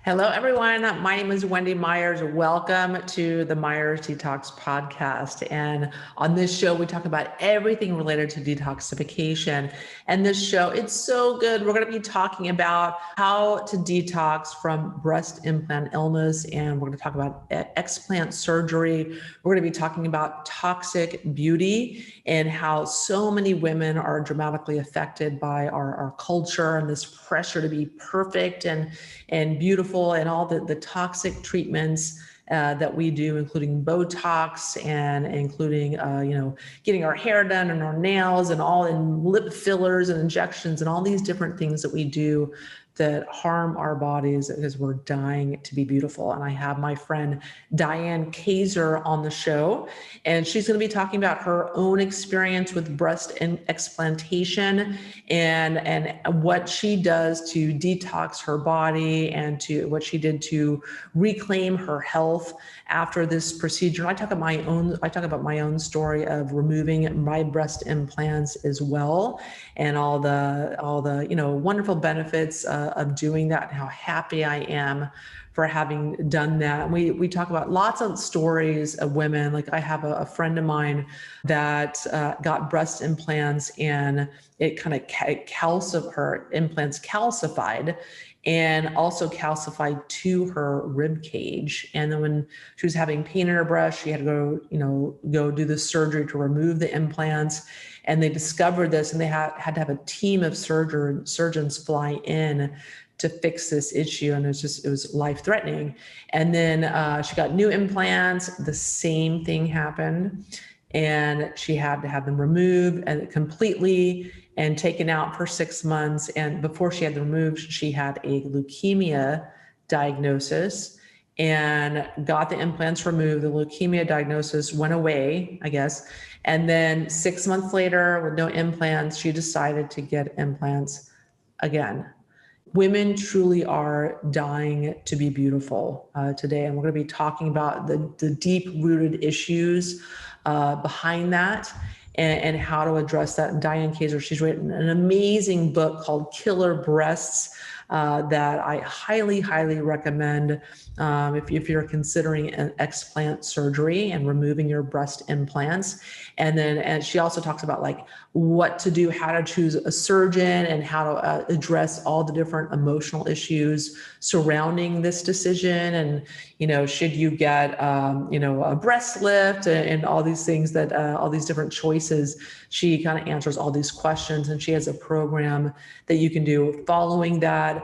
Hello, everyone. My name is Wendy Myers. Welcome to the Myers Detox podcast. And on this show, we talk about everything related to detoxification. And this show, it's so good. We're going to be talking about how to detox from breast implant illness. And we're going to talk about explant surgery. We're going to be talking about toxic beauty and how so many women are dramatically affected by our culture and this pressure to be perfect and beautiful, and all the toxic treatments that we do, including botox and including getting our hair done and our nails and all in lip fillers and injections and all these different things that we do that harm our bodies because we're dying to be beautiful. And I have my friend Diane Kazer on the show, and she's going to be talking about her own experience with breast explantation and what she does to detox her body and to what she did to reclaim her health after this procedure. I talk about my own story of removing my breast implants as well, and all the wonderful benefits of doing that and how happy I am for having done that. And we talk about lots of stories of women. Like I have a friend of mine that got breast implants, and it kind of her implants calcified and also calcified to her rib cage. And then when she was having pain in her breast, she had to go do the surgery to remove the implants. And they discovered this, and they had to have a team of surgeons fly in to fix this issue. And it was life-threatening. And then she got new implants. The same thing happened. And she had to have them removed and completely and taken out for 6 months. And before she had them removed, she had a leukemia diagnosis and got the implants removed. The leukemia diagnosis went away, I guess. And then 6 months later, with no implants, she decided to get implants again. Women truly are dying to be beautiful today. And we're going to be talking about the deep-rooted issues behind that and how to address that. And Diane Kaser, she's written an amazing book called Killer Breasts that I highly, highly recommend if you're considering an explant surgery and removing your breast implants. And she also talks about like what to do, how to choose a surgeon, and how to address all the different emotional issues surrounding this decision. And, should you get, a breast lift and all these things that, all these different choices. She kind of answers all these questions, and she has a program that you can do following that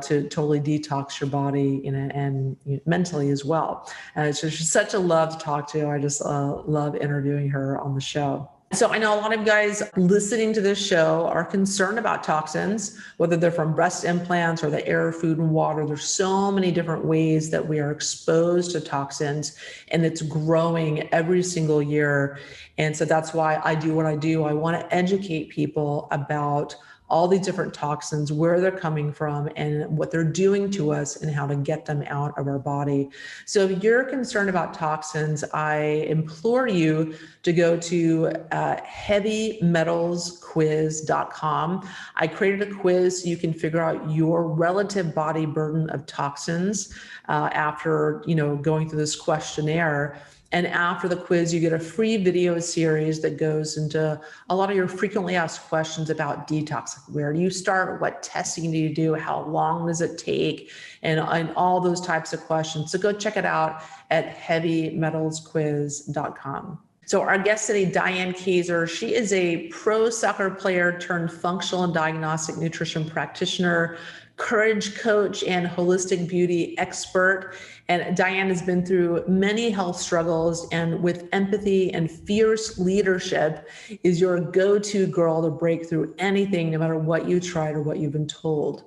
to totally detox your body and mentally as well. So she's such a love to talk to. I just love interviewing her on the show. So I know a lot of you guys listening to this show are concerned about toxins, whether they're from breast implants or the air, food, and water. There's so many different ways that we are exposed to toxins, and it's growing every single year. And so that's why I do what I do. I want to educate people about all these different toxins, where they're coming from and what they're doing to us and how to get them out of our body. So if you're concerned about toxins, I implore you to go to heavymetalsquiz.com. I created a quiz so you can figure out your relative body burden of toxins after going through this questionnaire. And after the quiz, you get a free video series that goes into a lot of your frequently asked questions about detox. Where do you start? What testing do you do? How long does it take? And all those types of questions. So go check it out at heavymetalsquiz.com. So our guest today, Diane Kaser, she is a pro soccer player turned functional and diagnostic nutrition practitioner, courage coach, and holistic beauty expert. And Diane has been through many health struggles, and with empathy and fierce leadership is your go-to girl to break through anything, no matter what you tried or what you've been told.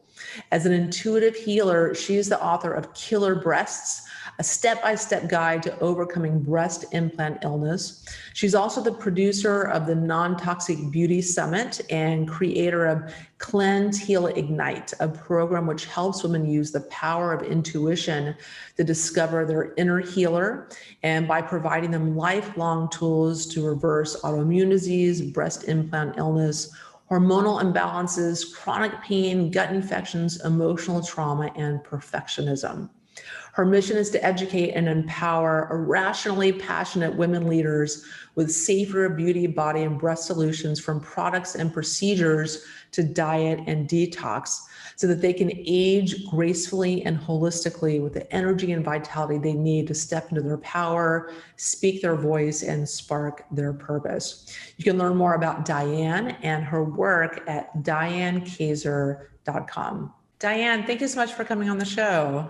As an intuitive healer, she's the author of Killer Breasts, a step-by-step guide to overcoming breast implant illness. She's also the producer of the Non-Toxic Beauty Summit and creator of Cleanse, Heal, Ignite, a program which helps women use the power of intuition to discover their inner healer, and by providing them lifelong tools to reverse autoimmune disease, breast implant illness, hormonal imbalances, chronic pain, gut infections, emotional trauma, and perfectionism. Her mission is to educate and empower irrationally passionate women leaders with safer beauty, body, and breast solutions, from products and procedures to diet and detox, so that they can age gracefully and holistically with the energy and vitality they need to step into their power, speak their voice, and spark their purpose. You can learn more about Diane and her work at dianekaser.com. Diane, thank you so much for coming on the show.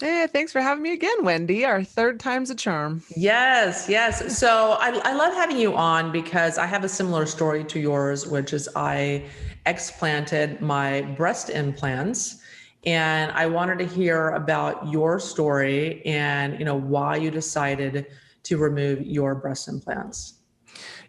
Hey, thanks for having me again, Wendy. Our third time's a charm. Yes, yes. So I love having you on because I have a similar story to yours, which is I explanted my breast implants, and I wanted to hear about your story and, why you decided to remove your breast implants.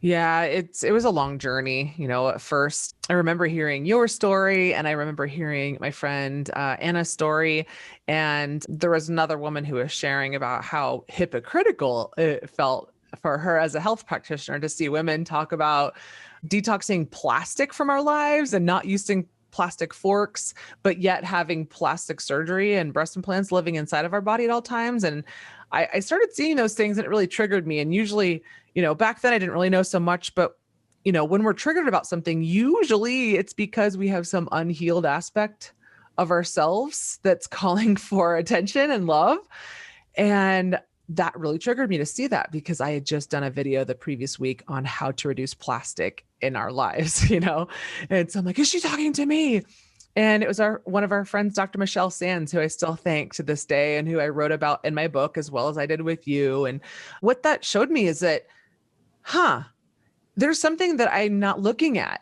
Yeah, it was a long journey. At first, I remember hearing your story, and I remember hearing my friend Anna's story. And there was another woman who was sharing about how hypocritical it felt for her as a health practitioner to see women talk about detoxing plastic from our lives and not using plastic forks, but yet having plastic surgery and breast implants living inside of our body at all times. And I started seeing those things, and it really triggered me. And usually, back then I didn't really know so much, but when we're triggered about something, usually it's because we have some unhealed aspect of ourselves that's calling for attention and love. And that really triggered me to see that, because I had just done a video the previous week on how to reduce plastic in our lives, And so I'm like, is she talking to me? And it was one of our friends, Dr. Michelle Sands, who I still thank to this day, and who I wrote about in my book, as well as I did with you. And what that showed me is that, there's something that I'm not looking at.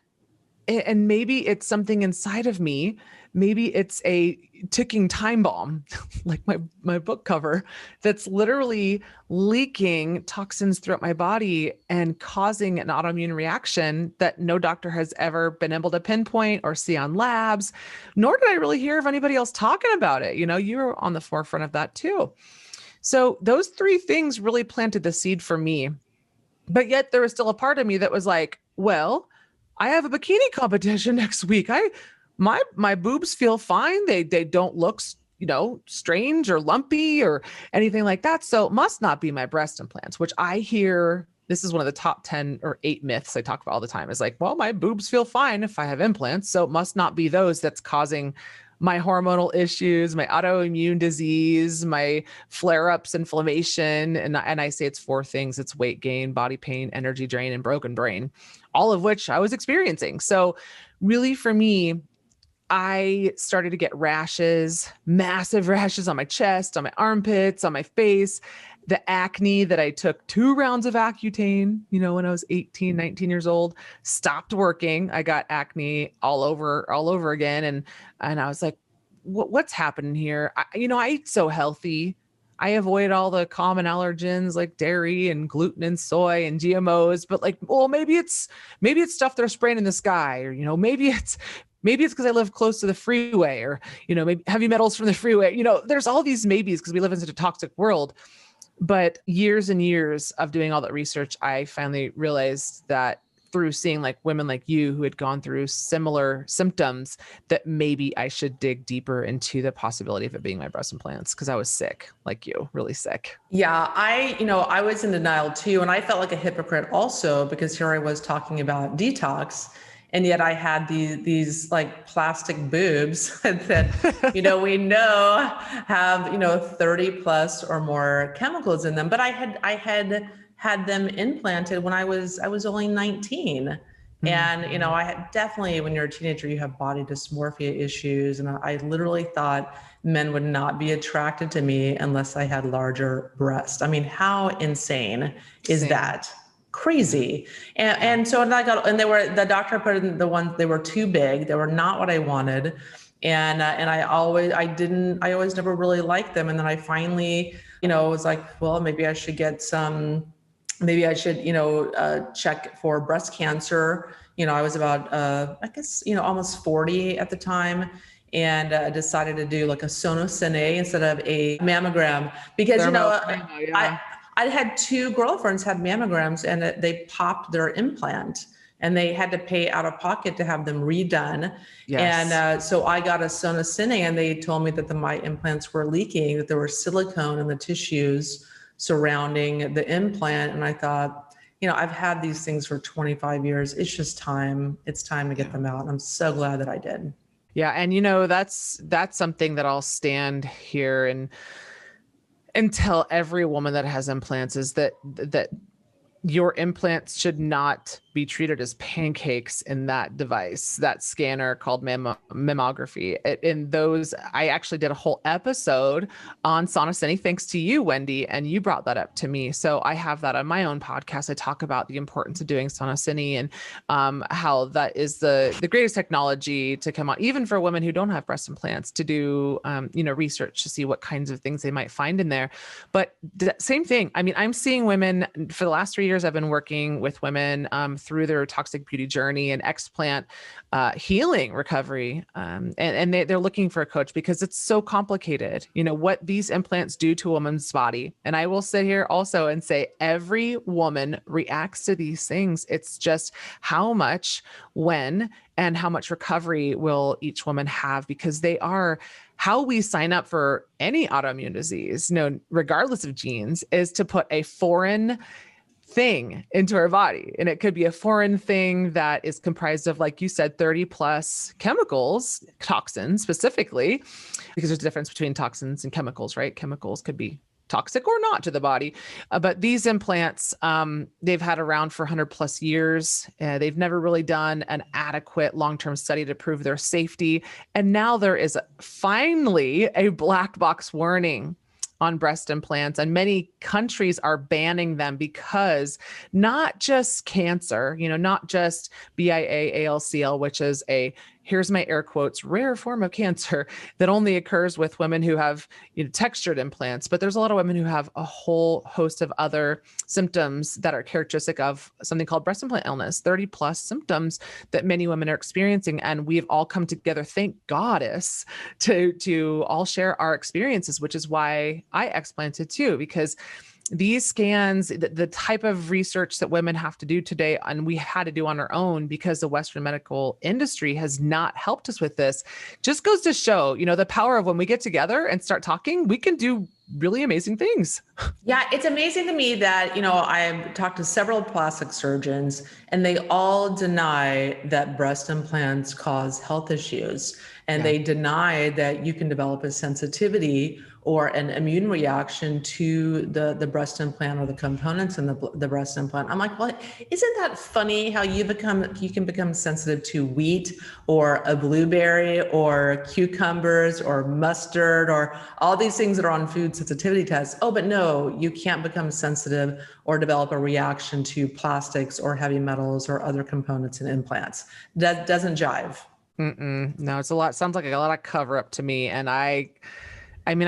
And maybe it's something inside of me. Maybe it's a ticking time bomb, like my book cover, that's literally leaking toxins throughout my body and causing an autoimmune reaction that no doctor has ever been able to pinpoint or see on labs, nor did I really hear of anybody else talking about it. You were on the forefront of that too. So those three things really planted the seed for me. But yet there was still a part of me that was like, well, I have a bikini competition next week. My boobs feel fine. They don't look, strange or lumpy or anything like that. So it must not be my breast implants, which I hear, this is one of the top 10 or 8 myths I talk about all the time, is like, well, my boobs feel fine if I have implants. So it must not be those that's causing my hormonal issues, my autoimmune disease, my flare-ups, inflammation. And I say it's 4 things. It's weight gain, body pain, energy drain, and broken brain, all of which I was experiencing. So really for me, I started to get rashes, massive rashes on my chest, on my armpits, on my face, the acne that I took 2 rounds of Accutane, when I was 18, 19 years old, stopped working. I got acne all over again. And I was like, what's happening here? I eat so healthy. I avoid all the common allergens like dairy and gluten and soy and GMOs, but maybe it's stuff they're spraying in the sky, or, maybe it's because I live close to the freeway, or, maybe heavy metals from the freeway. There's all these maybes because we live in such a toxic world. But years and years of doing all that research, I finally realized that through seeing women like you who had gone through similar symptoms, that maybe I should dig deeper into the possibility of it being my breast implants, because I was sick, like you, really sick. Yeah, I was in denial too. And I felt like a hypocrite also, because here I was talking about detox, and yet I had these plastic boobs that, we know have, 30 plus or more chemicals in them. But I had them implanted when I was only 19. And, I had definitely, when you're a teenager, you have body dysmorphia issues. And I literally thought men would not be attracted to me unless I had larger breasts. I mean, how insane is that? Crazy. And so the doctor put in the ones, they were too big. They were not what I wanted. And I always never really liked them. And then I finally, was like, well, maybe I should check for breast cancer. I was about, almost 40 at the time. And decided to do a sonocyte instead of a mammogram, because, I had 2 girlfriends had mammograms, and they popped their implant, and they had to pay out of pocket to have them redone. Yes. And so I got a sonocine, and they told me that my implants were leaking, that there was silicone in the tissues surrounding the implant. And I thought, I've had these things for 25 years. It's just time. It's time to get them out. And I'm so glad that I did. Yeah. And that's something that I'll stand here and tell every woman that has implants is that your implants should not be treated as pancakes in that device, that scanner called mammography. In those, I actually did a whole episode on sonicity, thanks to you, Wendy, and you brought that up to me. So I have that on my own podcast. I talk about the importance of doing sonicity and how that is the greatest technology to come on, even for women who don't have breast implants, to do research to see what kinds of things they might find in there. But same thing. I mean, I'm seeing women for the last 3 years. I've been working with women through their toxic beauty journey and explant healing recovery. And they're looking for a coach because it's so complicated, what these implants do to a woman's body. And I will sit here also and say, every woman reacts to these things. It's just how much, when, and how much recovery will each woman have, because they are how we sign up for any autoimmune disease, regardless of genes, is to put a foreign thing into our body. And it could be a foreign thing that is comprised of, like you said, 30 plus chemicals, toxins specifically, because there's a difference between toxins and chemicals, right? Chemicals could be toxic or not to the body. But these implants, they've had around for 100 plus years. They've never really done an adequate long-term study to prove their safety. And now there is finally a black box warning on breast implants, and many countries are banning them because not just cancer, not just BIA-ALCL, which is here's my air quotes, rare form of cancer that only occurs with women who have textured implants. But there's a lot of women who have a whole host of other symptoms that are characteristic of something called breast implant illness, 30 plus symptoms that many women are experiencing. And we've all come together, thank goddess, to all share our experiences, which is why I explanted too, because these scans, the type of research that women have to do today, and we had to do on our own because the Western medical industry has not helped us with this, just goes to show, the power of when we get together and start talking, we can do really amazing things. Yeah, it's amazing to me that, I've talked to several plastic surgeons and they all deny that breast implants cause health issues. And they deny that you can develop a sensitivity or an immune reaction to the breast implant or the components in the breast implant. I'm like, well, isn't that funny how you can become sensitive to wheat or a blueberry or cucumbers or mustard or all these things that are on food sensitivity tests. Oh, but no, you can't become sensitive or develop a reaction to plastics or heavy metals or other components in implants. That doesn't jive. No, sounds like a lot of cover up to me. And I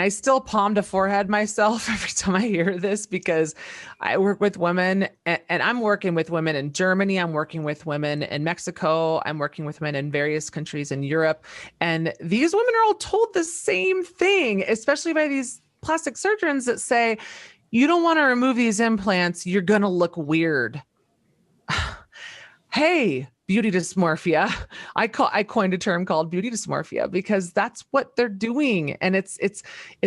still palm to forehead myself every time I hear this, because I work with women and I'm working with women in Germany. I'm working with women in Mexico. I'm working with women in various countries in Europe. And these women are all told the same thing, especially by these plastic surgeons that say, you don't want to remove these implants. You're going to look weird. Hey, beauty dysmorphia. I coined a term called beauty dysmorphia because that's what they're doing. And it's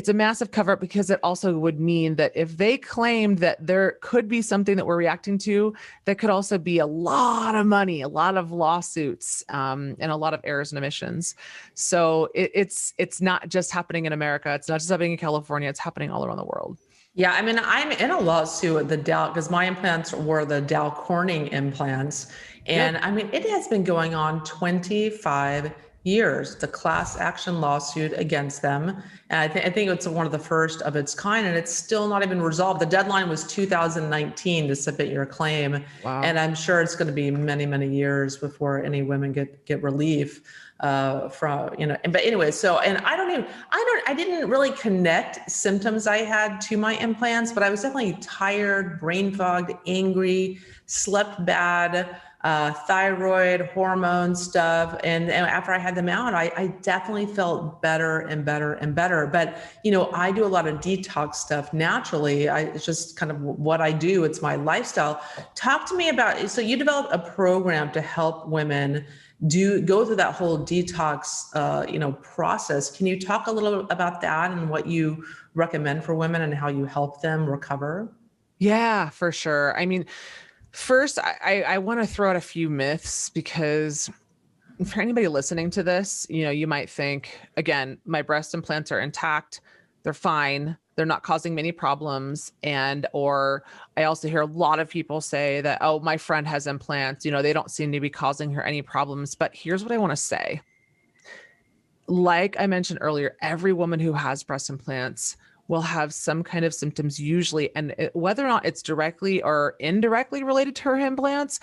a massive cover up, because it also would mean that if they claimed that there could be something that we're reacting to, that could also be a lot of money, a lot of lawsuits, and a lot of errors and omissions. So it's not just happening in America. It's not just happening in California. It's happening all around the world. Yeah, I'm in a lawsuit with the Dow, because my implants were the Dow Corning implants. And it has been going on 25 years, the class action lawsuit against them. And I think it's one of the first of its kind, and it's still not even resolved. The deadline was 2019 to submit your claim. Wow. And I'm sure it's going to be many, many years before any women get relief from, but anyway, so, and I didn't really connect symptoms I had to my implants, but I was definitely tired, brain fogged, angry, slept bad. thyroid, hormone stuff. And after I had them out, I definitely felt better and better and better. But, I do a lot of detox stuff naturally. It's just kind of what I do. It's my lifestyle. Talk to me about, so you developed a program to help women go through that whole detox, process. Can you talk a little about that and what you recommend for women and how you help them recover? Yeah, for sure. I mean, first, I want to throw out a few myths because for anybody listening to this, you might think, again, my breast implants are intact. They're fine. They're not causing many problems. Or I also hear a lot of people say that, oh, my friend has implants, they don't seem to be causing her any problems. But here's what I want to say. Like I mentioned earlier, every woman who has breast implants will have some kind of symptoms usually. And whether or not it's directly or indirectly related to her implants,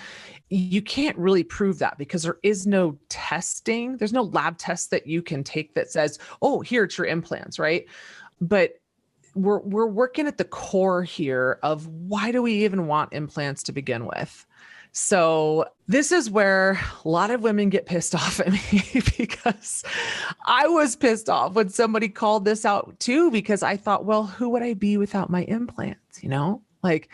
you can't really prove that because there is no testing. There's no lab test that you can take that says, oh, here, it's your implants, right? But we're working at the core here of why do we even want implants to begin with? So this is where a lot of women get pissed off at me because I was pissed off when somebody called this out too, because I thought, well, who would I be without my implants? Like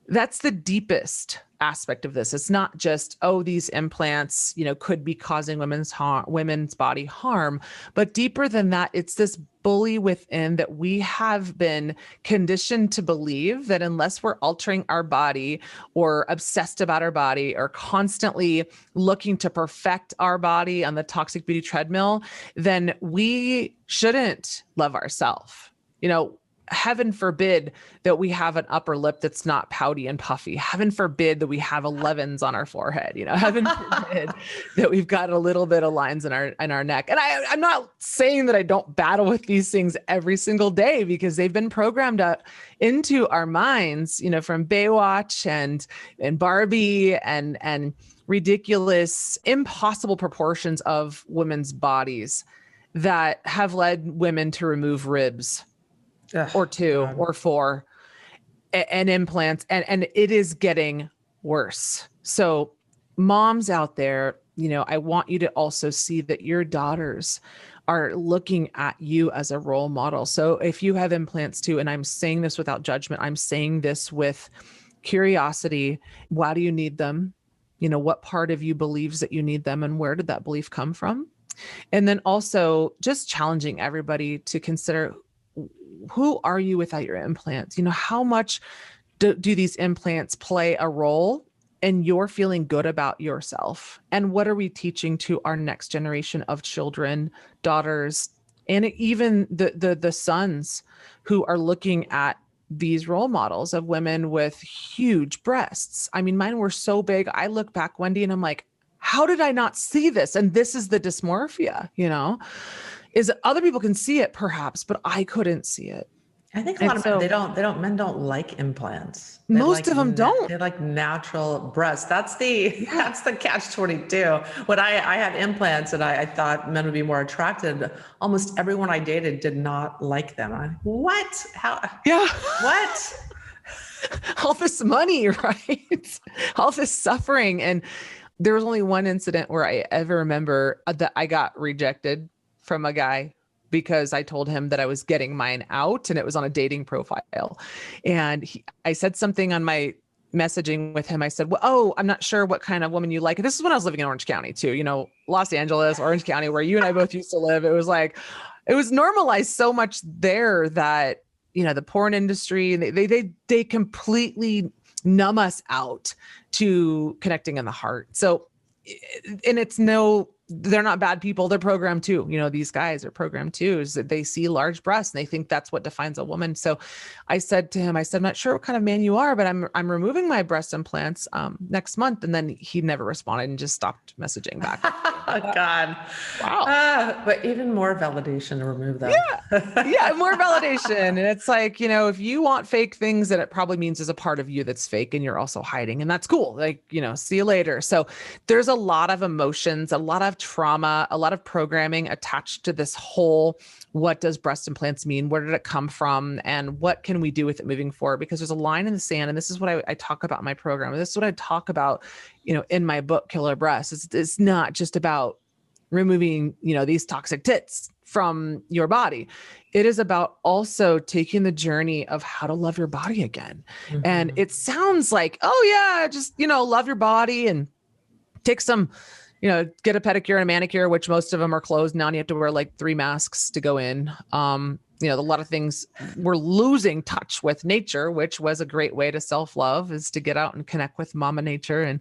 that's the deepest aspect of this. It's not just, oh, these implants, could be causing women's body harm, but deeper than that, it's this bully within that we have been conditioned to believe that unless we're altering our body or obsessed about our body or constantly looking to perfect our body on the toxic beauty treadmill, then we shouldn't love ourselves. Heaven forbid that we have an upper lip that's not pouty and puffy. Heaven forbid that we have 11s on our forehead. Heaven forbid that we've got a little bit of lines in our neck. And I'm not saying that I don't battle with these things every single day because they've been programmed into our minds, from Baywatch and Barbie and ridiculous, impossible proportions of women's bodies that have led women to remove ribs. Or 2 or 4 and implants. And it is getting worse. So moms out there, I want you to also see that your daughters are looking at you as a role model. So if you have implants too, and I'm saying this without judgment, I'm saying this with curiosity. Why do you need them? What part of you believes that you need them and where did that belief come from? And then also just challenging everybody to consider, who are you without your implants? How much do these implants play a role in your feeling good about yourself? And what are we teaching to our next generation of children, daughters, and even the sons who are looking at these role models of women with huge breasts? I mean, mine were so big. I look back, Wendy, and I'm like, how did I not see this? And this is the dysmorphia, is other people can see it perhaps, but I couldn't see it. I think a lot of men don't like implants. Most of them don't. They like natural breasts. That's the catch-22. When I had implants and I thought men would be more attracted, almost everyone I dated did not like them. What? How? Yeah. What? All this money, right? All this suffering. And there was only one incident where I ever remember that I got rejected from a guy because I told him that I was getting mine out and it was on a dating profile. And I said something on my messaging with him. I said, well, I'm not sure what kind of woman you like. This is when I was living in Orange County too, Los Angeles, Orange County, where you and I both used to live. It was like, it was normalized so much there that, the porn industry, they completely numb us out to connecting in the heart. So, and they're not bad people. They're programmed too. These guys are programmed too, is that they see large breasts and they think that's what defines a woman. So I said to him, I'm not sure what kind of man you are, but I'm removing my breast implants next month. And then he never responded and just stopped messaging back. Oh, God. Wow. But even more validation to remove them. Yeah, more validation. And it's like, if you want fake things, then it probably means there's a part of you that's fake and you're also hiding. And that's cool. Like, see you later. So there's a lot of emotions, a lot of trauma, a lot of programming attached to this whole, what does breast implants mean? Where did it come from? And what can we do with it moving forward? Because there's a line in the sand. And this is what I talk about in my program. And this is what I talk about in my book, Killer Breasts. It's not just about removing, these toxic tits from your body. It is about also taking the journey of how to love your body again. Mm-hmm. And it sounds like, oh yeah, just, love your body and take some, get a pedicure and a manicure, which most of them are closed now. And you have to wear like 3 masks to go in. A lot of things, we're losing touch with nature, which was a great way to self-love, is to get out and connect with Mama Nature. And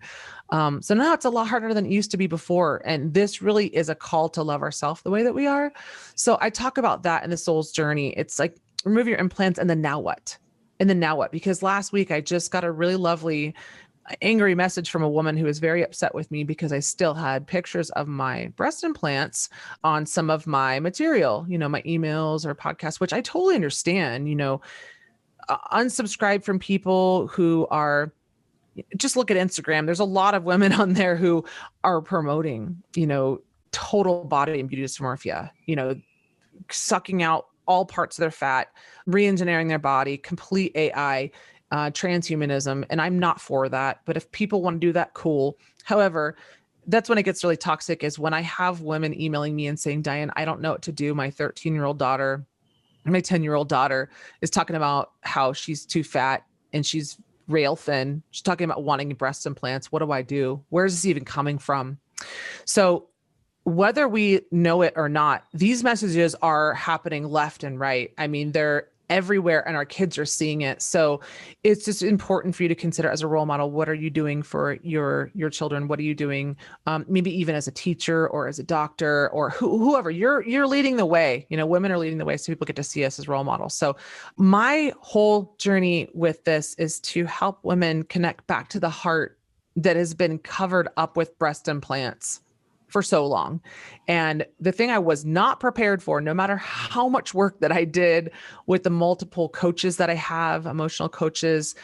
so now it's a lot harder than it used to be before. And this really is a call to love ourselves the way that we are. So I talk about that in the soul's journey. It's like, remove your implants and then now what? And then now what? Because last week I just got a really lovely angry message from a woman who was very upset with me because I still had pictures of my breast implants on some of my material, my emails or podcasts, which I totally understand, unsubscribe from people who are, just look at Instagram. There's a lot of women on there who are promoting, total body and beauty dysmorphia, sucking out all parts of their fat, re-engineering their body, complete AI, transhumanism. And I'm not for that. But if people want to do that, cool. However, that's when it gets really toxic, is when I have women emailing me and saying, Diane, I don't know what to do. My 13-year-old daughter, my 10-year-old daughter is talking about how she's too fat and she's rail thin. She's talking about wanting breast implants. What do I do? Where's this even coming from? So whether we know it or not, these messages are happening left and right. I mean, they're everywhere and our kids are seeing it. So it's just important for you to consider as a role model, what are you doing for your children? What are you doing? Maybe even as a teacher or as a doctor or whoever, you're leading the way, women are leading the way. So people get to see us as role models. So my whole journey with this is to help women connect back to the heart that has been covered up with breast implants for so long. And the thing I was not prepared for, no matter how much work that I did with the multiple coaches that I have, emotional coaches,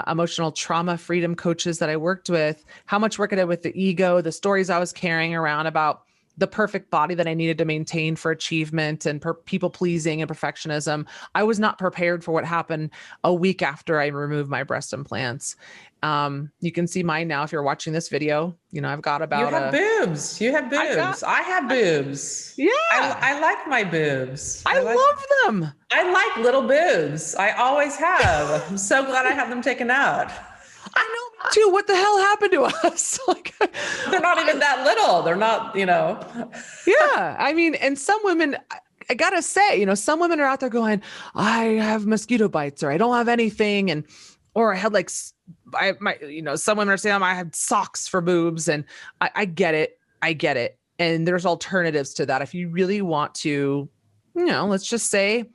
emotional trauma freedom coaches that I worked with, how much work I did with the ego, the stories I was carrying around about the perfect body that I needed to maintain for achievement and people pleasing and perfectionism. I was not prepared for what happened a week after I removed my breast implants. You can see mine now if you're watching this video. I've got about You have boobs. You have boobs. I have boobs. Yeah. I like my boobs. I love them. I like little boobs. I always have. I'm so glad I have them taken out. I know too. What the hell happened to us? They're not even that little. They're not, Yeah. I mean, and some women, I gotta say, some women are out there going, I have mosquito bites or I don't have anything. Or I had some women are saying I had socks for boobs, and I get it. I get it. And there's alternatives to that. If you really want to, let's just say,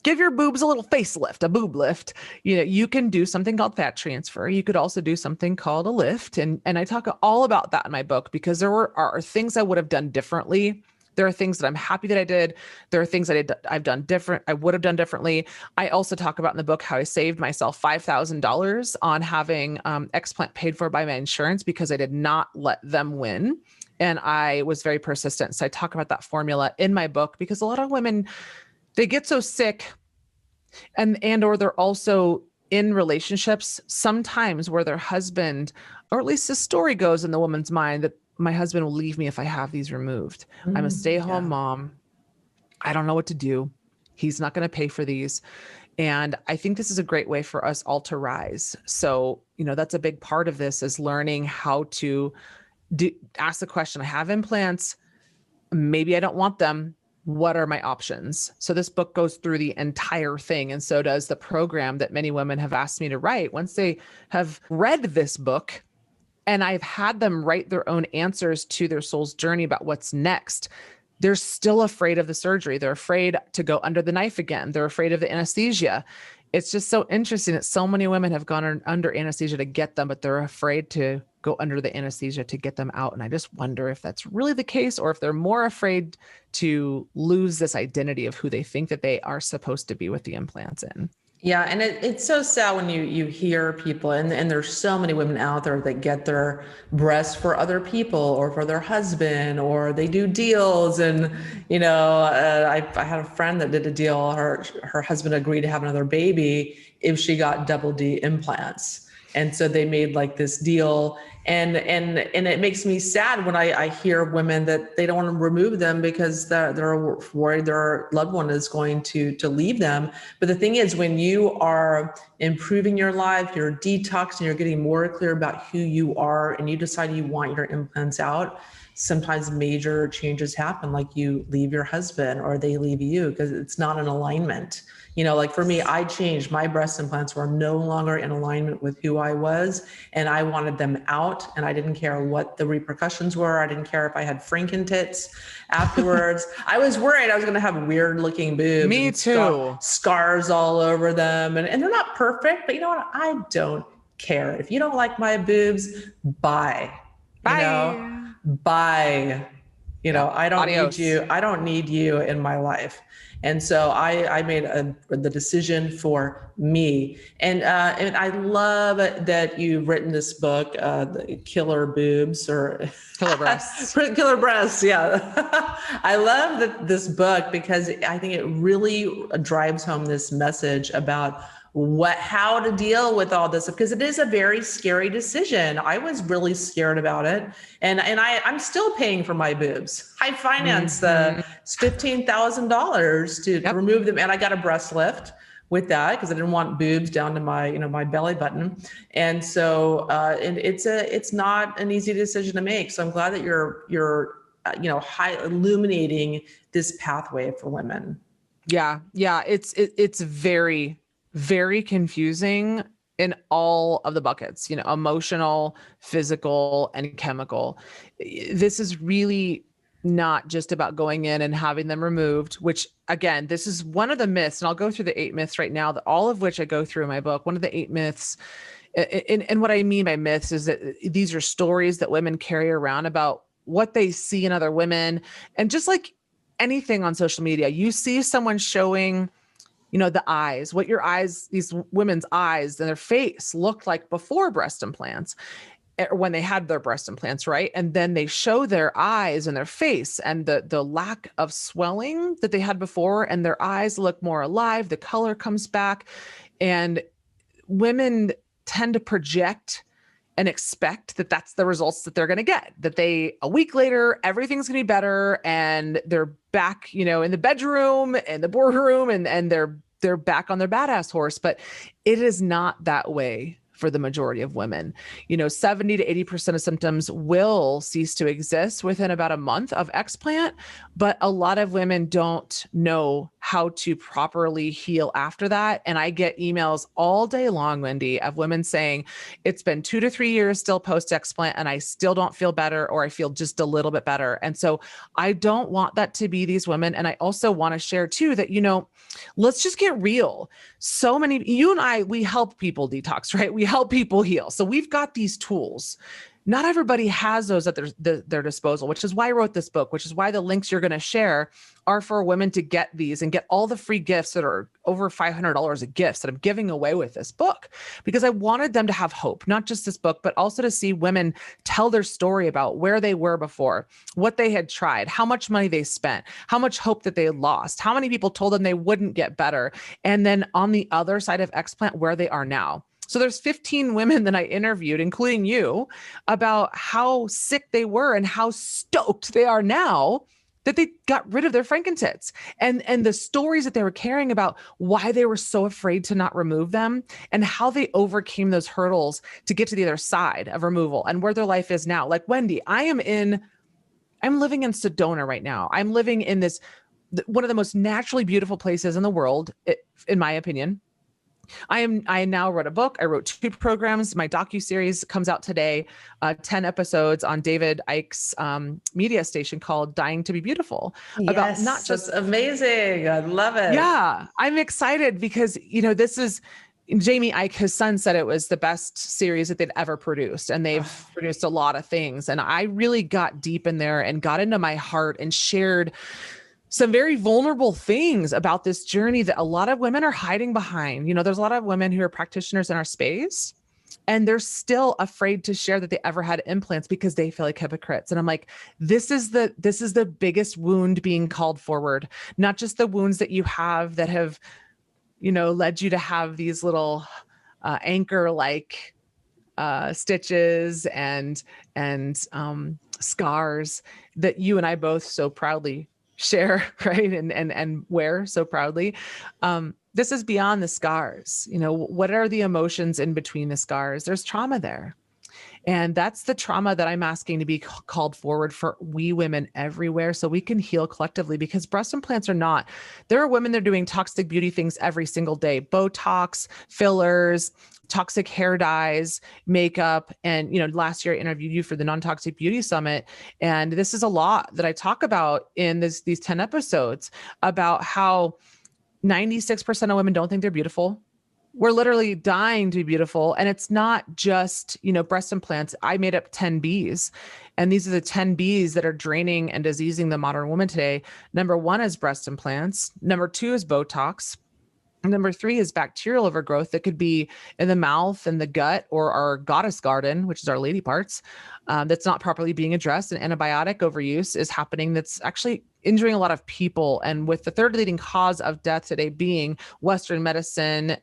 give your boobs a little facelift, a boob lift, you can do something called fat transfer. You could also do something called a lift. And I talk all about that in my book, because there are things I would have done differently. There are things that I'm happy that I did. There are things that I've done different. I would have done differently. I also talk about in the book how I saved myself $5,000 on having explant paid for by my insurance because I did not let them win. And I was very persistent. So I talk about that formula in my book, because a lot of women, they get so sick or they're also in relationships sometimes where their husband, or at least the story goes in the woman's mind, that my husband will leave me if I have these removed. I'm a stay-at-home mom. I don't know what to do. He's not going to pay for these. And I think this is a great way for us all to rise. So, that's a big part of this, is learning how to ask the question, I have implants. Maybe I don't want them. What are my options? So this book goes through the entire thing. And so does the program that many women have asked me to write. Once they have read this book, and I've had them write their own answers to their soul's journey about what's next, they're still afraid of the surgery. They're afraid to go under the knife again. They're afraid of the anesthesia. It's just so interesting that so many women have gone under anesthesia to get them, but they're afraid to go under the anesthesia to get them out. And I just wonder if that's really the case, or if they're more afraid to lose this identity of who they think that they are supposed to be with the implants in. Yeah. And it's so sad when you hear people, and there's so many women out there that get their breasts for other people or for their husband, or they do deals. And, I had a friend that did a deal. Her husband agreed to have another baby if she got double D implants. And so they made like this deal, and it makes me sad when I hear women that they don't want to remove them because they're worried their loved one is going to leave them. But the thing is, when you are improving your life, you're detoxing, you're getting more clear about who you are, and you decide you want your implants out, sometimes major changes happen, like you leave your husband or they leave you because it's not in alignment. You know, like for me, I changed. My breast implants were no longer in alignment with who I was, and I wanted them out, and I didn't care what the repercussions were. I didn't care if I had Franken tits afterwards. I was worried I was going to have weird looking boobs. Me and too. Scars all over them. And they're not perfect, but you know what? I don't care. If you don't like my boobs, bye. Bye. You know, bye. You know, I don't Adios. need you. I don't need you in my life. And so I made the decision for me. And I love that you've written this book, the Killer Boobs or Killer Breasts. Killer Breasts. Yeah. I love this book because I think it really drives home this message about how to deal with all this, because it is a very scary decision. I was really scared about it. And I'm still paying for my boobs. I financed the $15,000 to remove them. And I got a breast lift with that because I didn't want boobs down to my, my belly button. And so, and it's not an easy decision to make. So I'm glad that you're illuminating this pathway for women. Yeah. It's very, very confusing in all of the buckets, emotional, physical, and chemical. This is really not just about going in and having them removed, which again, this is one of the myths, and I'll go through the 8 myths right now, all of which I go through in my book. One of the 8 myths, and what I mean by myths is that these are stories that women carry around about what they see in other women. And just like anything on social media, you see someone showing the eyes, what your eyes, these women's eyes and their face looked like before breast implants, or when they had their breast implants, right? And then they show their eyes and their face and the lack of swelling that they had before, and their eyes look more alive, the color comes back, and women tend to project and expect that that's the results that they're going to get, that a week later, everything's going to be better. And they're back, in the bedroom and the boardroom, and they're back on their badass horse. But it is not that way for the majority of women. 70 to 80% of symptoms will cease to exist within about a month of explant, but a lot of women don't know how to properly heal after that. And I get emails all day long, Wendy, of women saying, it's been 2 to 3 years still post-explant and I still don't feel better, or I feel just a little bit better. And so I don't want that to be these women. And I also want to share too that, let's just get real. So many, you and I, we help people detox, right? We help people heal. So we've got these tools. Not everybody has those at their disposal, which is why I wrote this book, which is why the links you're going to share are for women to get these and get all the free gifts that are over $500 of gifts that I'm giving away with this book, because I wanted them to have hope, not just this book, but also to see women tell their story about where they were before, what they had tried, how much money they spent, how much hope that they had lost, how many people told them they wouldn't get better. And then on the other side of explant, where they are now. So there's 15 women that I interviewed, including you, about how sick they were and how stoked they are now that they got rid of their Frankentits, and the stories that they were carrying about why they were so afraid to not remove them and how they overcame those hurdles to get to the other side of removal and where their life is now. Like Wendy, I'm living in Sedona right now. I'm living in one of the most naturally beautiful places in the world, in my opinion. I now wrote a book. I wrote 2 programs. My docu-series comes out today, 10 episodes on David Icke's media station called Dying to be Beautiful. About not just amazing. I love it. Yeah. I'm excited because, this is Jamie Icke, his son, said it was the best series that they'd ever produced, and they've produced a lot of things. And I really got deep in there and got into my heart and shared some very vulnerable things about this journey that a lot of women are hiding behind. There's a lot of women who are practitioners in our space, and they're still afraid to share that they ever had implants because they feel like hypocrites. And I'm like, this is the biggest wound being called forward, not just the wounds that you have that have, led you to have these little anchor-like stitches and scars that you and I both so proudly share, right? And wear so proudly. This is beyond the scars. You know, what are the emotions in between the scars? There's trauma there. And that's the trauma that I'm asking to be called forward for we women everywhere so we can heal collectively, because breast implants are not, there are women that are doing toxic beauty things every single day, Botox, fillers, toxic hair dyes, makeup. And, you know, last year I interviewed you for the Non-Toxic Beauty Summit. And this is a lot that I talk about in these 10 episodes about how 96% of women don't think they're beautiful. We're literally dying to be beautiful. And it's not just, you know, breast implants. I made up 10 Bs. And these are the 10 Bs that are draining and diseasing the modern woman today. Number 1 is breast implants. Number 2 is Botox. Number 3 is bacterial overgrowth that could be in the mouth and the gut, or our goddess garden, which is our lady parts, that's not properly being addressed. And antibiotic overuse is happening. That's actually injuring a lot of people. And with the third leading cause of death today being Western medicine,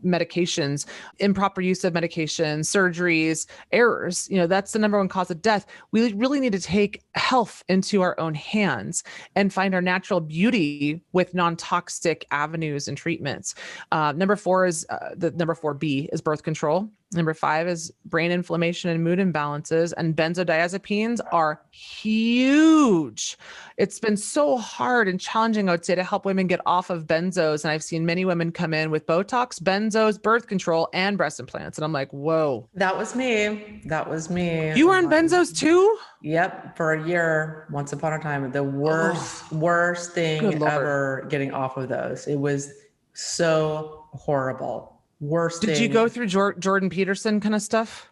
medications, improper use of medications, surgeries, errors, you know, that's the number 1 cause of death. We really need to take health into our own hands and find our natural beauty with non-toxic avenues and treatments. Number 4 is the number 4B is birth control. Number 5 is brain inflammation and mood imbalances, and benzodiazepines are huge. It's been so hard and challenging, I would say, to help women get off of benzos. And I've seen many women come in with Botox, benzos, birth control, and breast implants. And I'm like, whoa. That was me. That was me. You were on benzos too? Yep. For a year, once upon a time, the worst thing ever getting off of those. It was so horrible. Worst thing. Did you go through Jordan Peterson kind of stuff?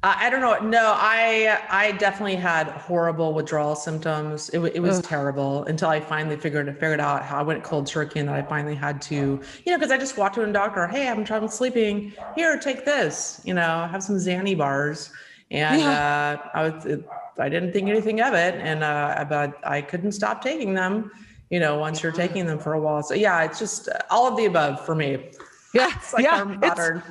I don't know. No, I definitely had horrible withdrawal symptoms. It was terrible until I finally figured out how I went cold turkey, and that I finally had to, you know, because I just walked to a doctor. Hey, I'm having trouble sleeping. Here, take this. You know, have some Xanny bars. And I didn't think anything of it, and but I couldn't stop taking them. You know, once you're taking them for a while. So yeah, it's just all of the above for me. Yeah, it's like our modern.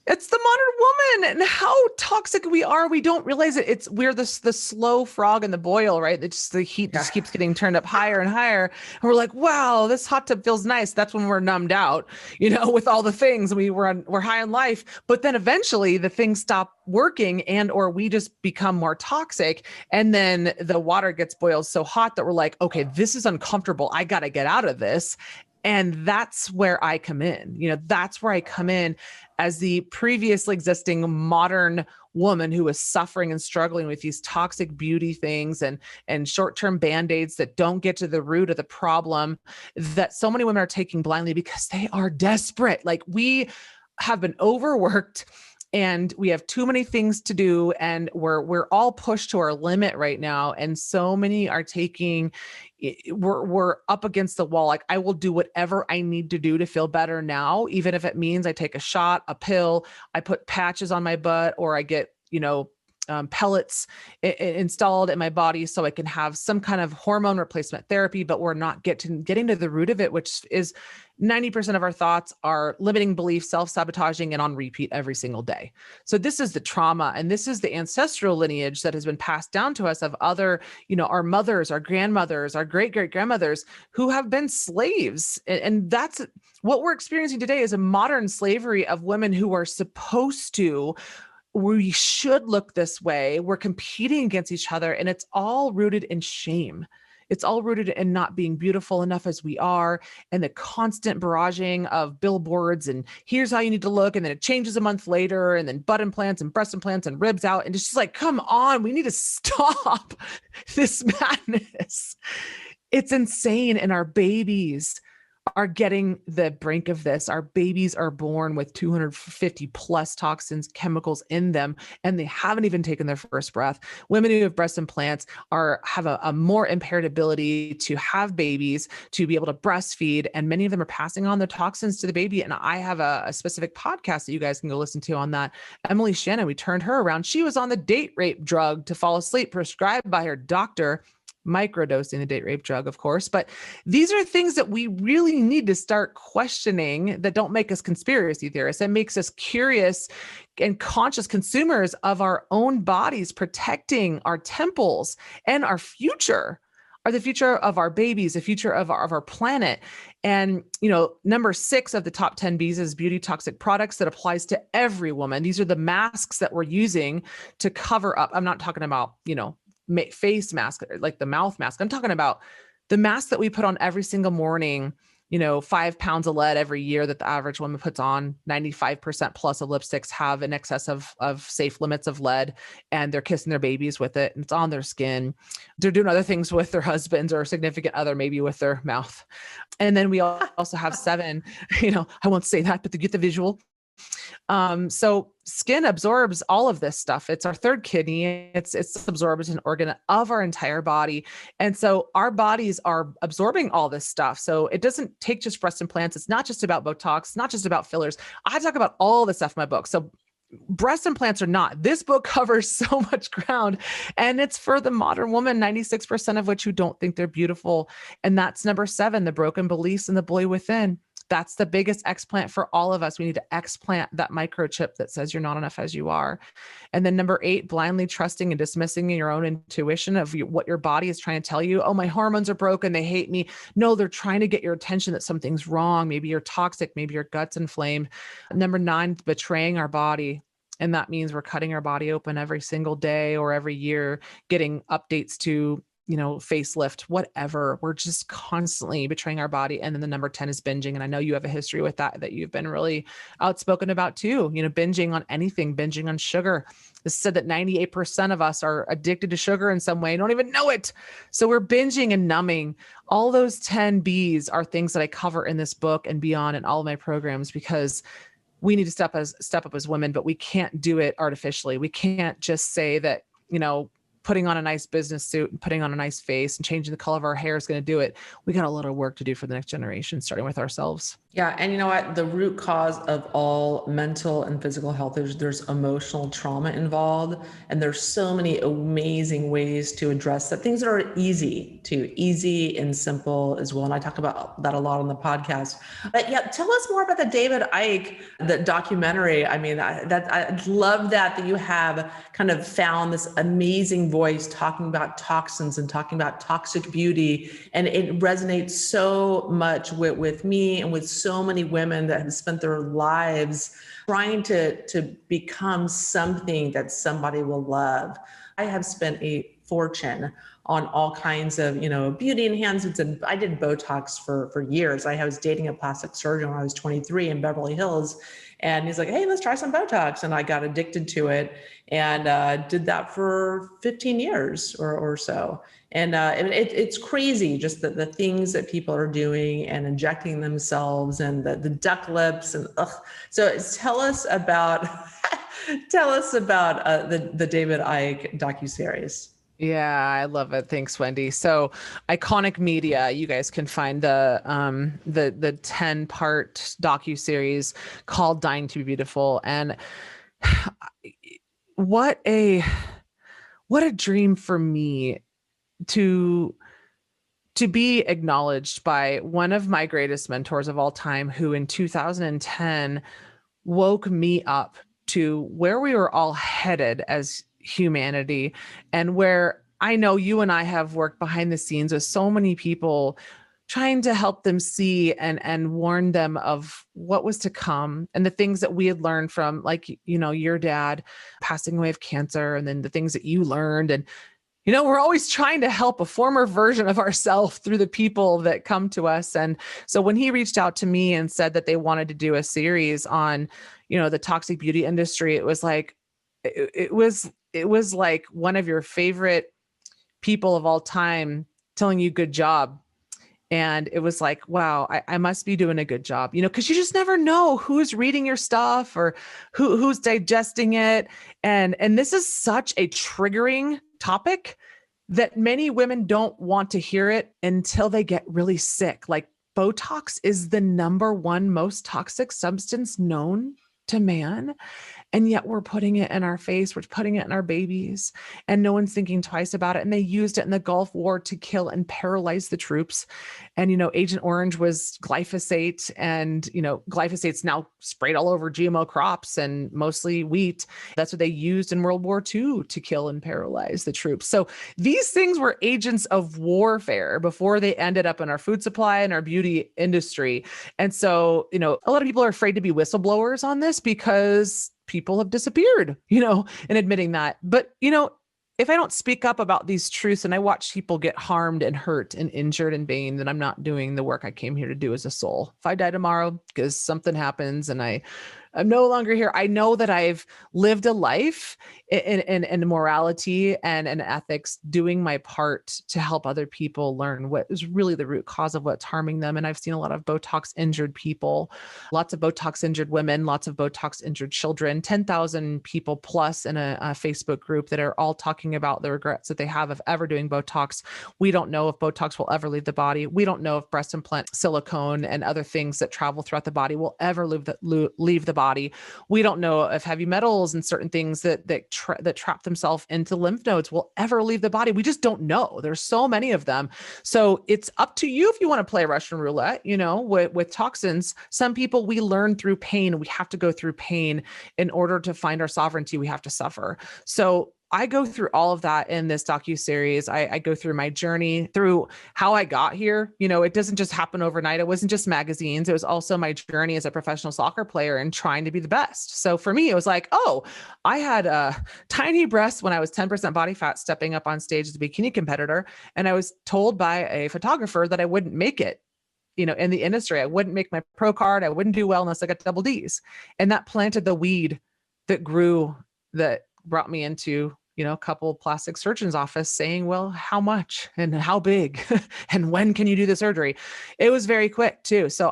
It's the modern woman and how toxic we are. We don't realize it. We're the slow frog in the boil, right? It's just the heat just keeps getting turned up higher and higher. And we're like, wow, this hot tub feels nice. That's when we're numbed out, you know, with all the things. We're high on life, but then eventually the things stop working, and or we just become more toxic. And then the water gets boiled so hot that we're like, okay, this is uncomfortable. I got to get out of this. And that's where I come in. You know, that's where I come in as the previously existing modern woman who is suffering and struggling with these toxic beauty things and short-term band-aids that don't get to the root of the problem that so many women are taking blindly because they are desperate. Like, we have been overworked and we have too many things to do, and we're all pushed to our limit right now. And so many are taking, we're up against the wall. Like, I will do whatever I need to do to feel better now, even if it means I take a shot, a pill, I put patches on my butt, or I get, you know, pellets installed in my body so I can have some kind of hormone replacement therapy, but we're not getting to the root of it, which is 90% of our thoughts are limiting beliefs, self-sabotaging, and on repeat every single day. So this is the trauma, and this is the ancestral lineage that has been passed down to us of other, you know, our mothers, our grandmothers, our great-great-grandmothers who have been slaves. And that's what we're experiencing today, is a modern slavery of women who are supposed to, we should look this way. We're competing against each other, and it's all rooted in shame. It's all rooted in not being beautiful enough as we are, and the constant barraging of billboards and here's how you need to look. And then it changes a month later, and then butt implants and breast implants and ribs out. And it's just like, come on, we need to stop this madness. It's insane. And our babies are getting the brink of this. Our babies are born with 250 plus toxins, chemicals in them, and they haven't even taken their first breath. Women who have breast implants have a more impaired ability to have babies, to be able to breastfeed, and many of them are passing on the toxins to the baby. And I have a specific podcast that you guys can go listen to on that. Emily Shannon, we turned her around. She was on the date rape drug to fall asleep, prescribed by her doctor. microdosing the date rape drug, of course. But these are things that we really need to start questioning, that don't make us conspiracy theorists, that makes us curious and conscious consumers of our own bodies, protecting our temples and our future, are the future of our babies, the future of our planet. And, number 6 of the top 10 Bs is beauty toxic products. That applies to every woman. These are the masks that we're using to cover up. I'm not talking about, face mask, like the mouth mask. I'm talking about the mask that we put on every single morning, 5 pounds of lead every year that the average woman puts on. 95% plus of lipsticks have in excess of safe limits of lead, and they're kissing their babies with it, and it's on their skin. They're doing other things with their husbands or significant other, maybe with their mouth. And then we also have 7, I won't say that, but to get the visual. So skin absorbs all of this stuff. It's our third kidney. It's absorbent organ of our entire body. And so our bodies are absorbing all this stuff. So it doesn't take just breast implants. It's not just about Botox, not just about fillers. I talk about all this stuff in my book. So breast implants are not. This book covers so much ground, and it's for the modern woman, 96% of which who don't think they're beautiful. And that's number 7, the broken beliefs and the boy within. That's the biggest explant for all of us. We need to explant that microchip that says you're not enough as you are. And then number 8, blindly trusting and dismissing your own intuition of what your body is trying to tell you. Oh, my hormones are broken. They hate me. No, they're trying to get your attention that something's wrong. Maybe you're toxic. Maybe your gut's inflamed. Number 9, betraying our body. And that means we're cutting our body open every single day or every year, getting updates to facelift, whatever. We're just constantly betraying our body. And then the number 10 is binging. And I know you have a history with that you've been really outspoken about too, binging on anything, binging on sugar. It's said that 98% of us are addicted to sugar in some way, don't even know it. So we're binging and numbing. All those 10 Bs are things that I cover in this book and beyond in all of my programs, because we need to step up as women, but we can't do it artificially. We can't just say that, putting on a nice business suit and putting on a nice face and changing the color of our hair is going to do it. We got a lot of work to do for the next generation, starting with ourselves. Yeah. And you know what? The root cause of all mental and physical health is there's emotional trauma involved. And there's so many amazing ways to address that. Things that are easy and simple as well. And I talk about that a lot on the podcast. But yeah, tell us more about the David Icke, the documentary. I mean, I love that you have kind of found this amazing voice talking about toxins and talking about toxic beauty. And it resonates so much with me and with so many women that have spent their lives trying to become something that somebody will love. I have spent a fortune on all kinds of, beauty enhancements. And I did Botox for years. I was dating a plastic surgeon when I was 23 in Beverly Hills. And he's like, hey, let's try some Botox. And I got addicted to it and did that for 15 years or so. And it's crazy, just the things that people are doing and injecting themselves and the duck lips and So tell us about the David Icke docuseries. Yeah, I love it. Thanks, Wendy. So Iconic Media, you guys can find the 10-part docuseries called Dying to Be Beautiful. And what a dream for me to be acknowledged by one of my greatest mentors of all time, who in 2010 woke me up to where we were all headed as humanity, and where I know you and I have worked behind the scenes with so many people trying to help them see and warn them of what was to come, and the things that we had learned from, like, your dad passing away of cancer, and then the things that you learned. And we're always trying to help a former version of ourselves through the people that come to us. And so when he reached out to me and said that they wanted to do a series on, the toxic beauty industry, it was like, it was like one of your favorite people of all time telling you good job. And it was like, wow, I must be doing a good job, because you just never know who's reading your stuff or who's digesting it. And this is such a triggering topic that many women don't want to hear it until they get really sick. Like, Botox is the #1 most toxic substance known to man. And yet we're putting it in our face, we're putting it in our babies, and no one's thinking twice about it. And they used it in the Gulf War to kill and paralyze the troops. And, Agent Orange was glyphosate, and, glyphosate's now sprayed all over GMO crops and mostly wheat. That's what they used in World War II to kill and paralyze the troops. So these things were agents of warfare before they ended up in our food supply and our beauty industry. And so, a lot of people are afraid to be whistleblowers on this because people have disappeared, in admitting that. But, if I don't speak up about these truths and I watch people get harmed and hurt and injured and pain, then I'm not doing the work I came here to do as a soul. If I die tomorrow because something happens and I'm no longer here, I know that I've lived a life in morality and ethics, doing my part to help other people learn what is really the root cause of what's harming them. And I've seen a lot of Botox injured people, lots of Botox injured women, lots of Botox injured children, 10,000 people plus in a Facebook group that are all talking about the regrets that they have of ever doing Botox. We don't know if Botox will ever leave the body. We don't know if breast implant silicone and other things that travel throughout the body will ever leave the body. We don't know if heavy metals and certain things that trap themselves into lymph nodes will ever leave the body. We just don't know. There's so many of them. So it's up to you if you want to play Russian roulette, with toxins. Some people we learn through pain. We have to go through pain in order to find our sovereignty. We have to suffer. So I go through all of that in this docu-series. I go through my journey through how I got here. It doesn't just happen overnight. It wasn't just magazines. It was also my journey as a professional soccer player and trying to be the best. So for me, it was like, oh, I had tiny breasts when I was 10% body fat stepping up on stage as a bikini competitor. And I was told by a photographer that I wouldn't make it. In the industry, I wouldn't make my pro card. I wouldn't do well unless I got double D's. And that planted the weed that grew, that brought me into a couple plastic surgeon's office saying, well, how much and how big and when can you do the surgery? It was very quick too. So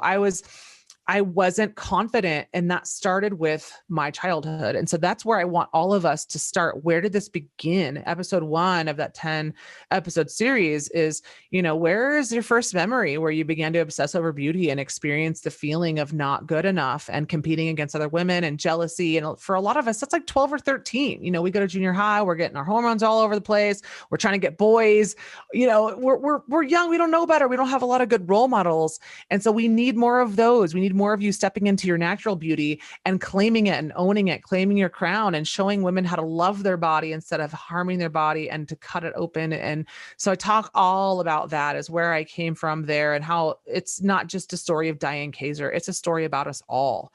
I wasn't confident, and that started with my childhood. And so that's where I want all of us to start. Where did this begin? Episode 1 of that 10 episode series is, where is your first memory where you began to obsess over beauty and experience the feeling of not good enough and competing against other women and jealousy? And for a lot of us, that's like 12 or 13. We go to junior high, we're getting our hormones all over the place. We're trying to get boys, we're young. We don't know better. We don't have a lot of good role models. And so we need more of those. We need more of you stepping into your natural beauty and claiming it and owning it, claiming your crown and showing women how to love their body instead of harming their body and to cut it open. And so I talk all about that, is where I came from there, and how it's not just a story of Diane Kazer. It's a story about us all.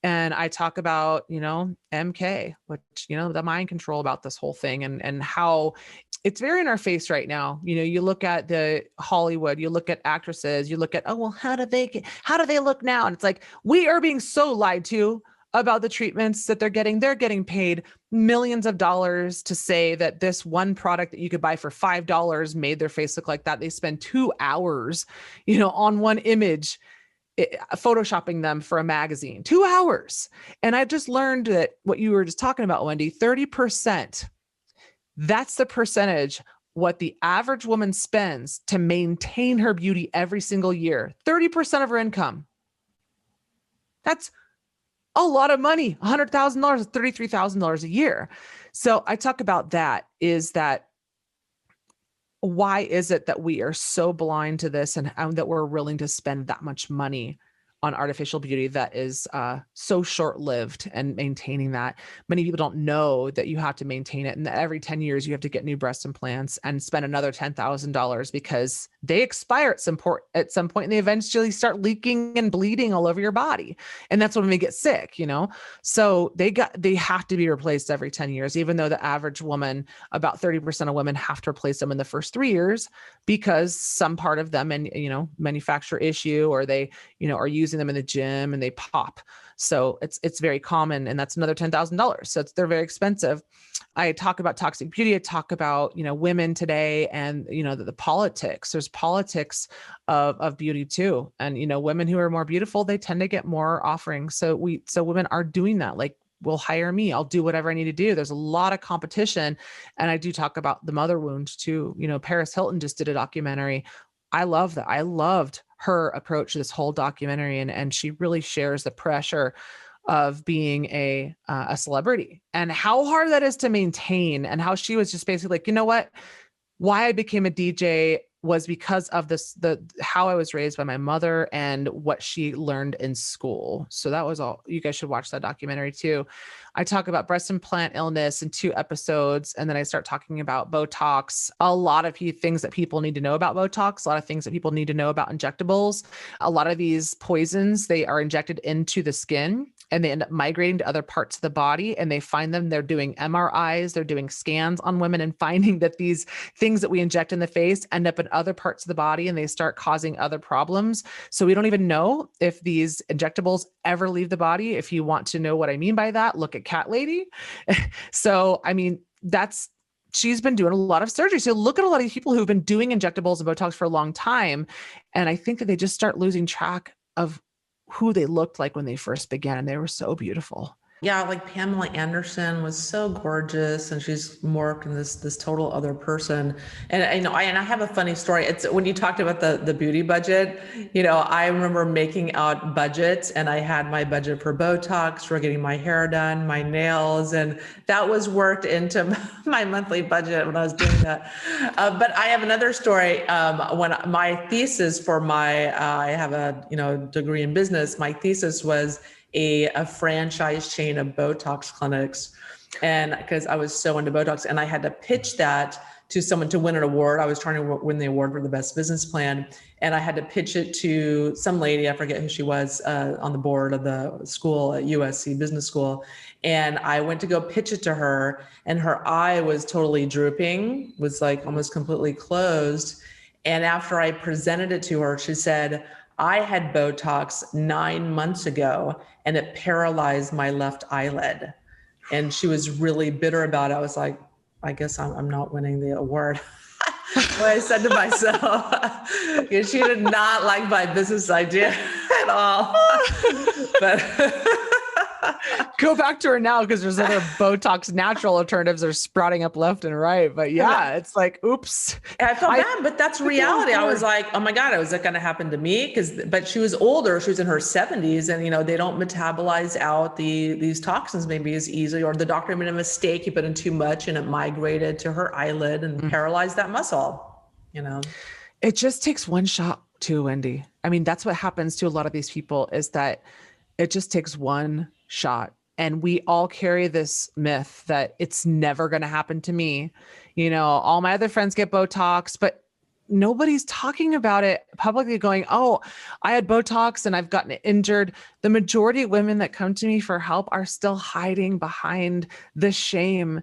And I talk about, MK, which, the mind control about this whole thing, and how it's very in our face right now. You look at the Hollywood, you look at actresses, you look at, oh, well, how do they look now? And it's like, we are being so lied to about the treatments that they're getting. They're getting paid millions of dollars to say that this one product that you could buy for $5 made their face look like that. They spend 2 hours, on one image, photoshopping them for a magazine, 2 hours. And I just learned that what you were just talking about, Wendy, 30%, that's the percentage what the average woman spends to maintain her beauty every single year. 30% of her income. That's a lot of money. $100,000, $33,000 a year. So I talk about that, is that why is it that we are so blind to this, and that we're willing to spend that much money on artificial beauty that is so short-lived, and maintaining that. Many people don't know that you have to maintain it, and that every 10 years you have to get new breast implants and spend another $10,000 because they expire at some point, and they eventually start leaking and bleeding all over your body. And that's when we get sick, So they have to be replaced every 10 years, even though the average woman, about 30% of women have to replace them in the first 3 years, because some part of them, and manufacturer issue, or they, are using them in the gym and they pop. So it's very common, and that's another $10,000. So they're very expensive. I talk about toxic beauty. I talk about, women today, and, the politics. There's politics of beauty too. And, women who are more beautiful, they tend to get more offerings. So women are doing that. Like, will hire me. I'll do whatever I need to do. There's a lot of competition. And I do talk about the mother wound too. Paris Hilton just did a documentary. I love that. I loved her approach to this whole documentary. And she really shares the pressure of being a celebrity, and how hard that is to maintain, and how she was just basically like, you know what? Why I became a DJ was because of how I was raised by my mother and what she learned in school. So that was all. You guys should watch that documentary too. I talk about breast implant illness in 2 episodes, and then I start talking about Botox. A lot of things that people need to know about Botox, a lot of things that people need to know about injectables. A lot of these poisons, they are injected into the skin, and they end up migrating to other parts of the body, and they find them. They're doing MRIs, they're doing scans on women, and finding that these things that we inject in the face end up in other parts of the body, and they start causing other problems. So we don't even know if these injectables ever leave the body. If you want to know what I mean by that, look at Cat Lady. So, I mean, she's been doing a lot of surgery. So look at a lot of people who've been doing injectables and Botox for a long time. And I think that they just start losing track of who they looked like when they first began, and they were so beautiful. Yeah, like Pamela Anderson was so gorgeous, and she's morphed in this total other person. And I have a funny story. It's when you talked about the beauty budget. I remember making out budgets, and I had my budget for Botox, for getting my hair done, my nails, and that was worked into my monthly budget when I was doing that. But I have another story. When my thesis for I have a degree in business. My thesis was a franchise chain of Botox clinics. And because I was so into Botox, and I had to pitch that to someone to win an award. I was trying to win the award for the best business plan. And I had to pitch it to some lady, I forget who she was, on the board of the school at USC Business School. And I went to go pitch it to her, and her eye was totally drooping, was like almost completely closed. And after I presented it to her, she said, I had Botox 9 months ago, and it paralyzed my left eyelid. And she was really bitter about it. I was like, I guess I'm not winning the award. What I said to myself, because she did not like my business idea at all. But go back to her now, because there's other Botox natural alternatives that are sprouting up left and right. But yeah, it's like, oops. And I felt bad, but that's reality. I was like, oh my God, was that going to happen to me? But she was older. She was in her 70s, and they don't metabolize out these toxins maybe as easily, or the doctor made a mistake. He put in too much, and it migrated to her eyelid and paralyzed that muscle. It just takes one shot too, Wendy. I mean, that's what happens to a lot of these people, is that it just takes one shot. And we all carry this myth that it's never going to happen to me. All my other friends get Botox, but nobody's talking about it publicly, going, oh, I had Botox and I've gotten injured. The majority of women that come to me for help are still hiding behind the shame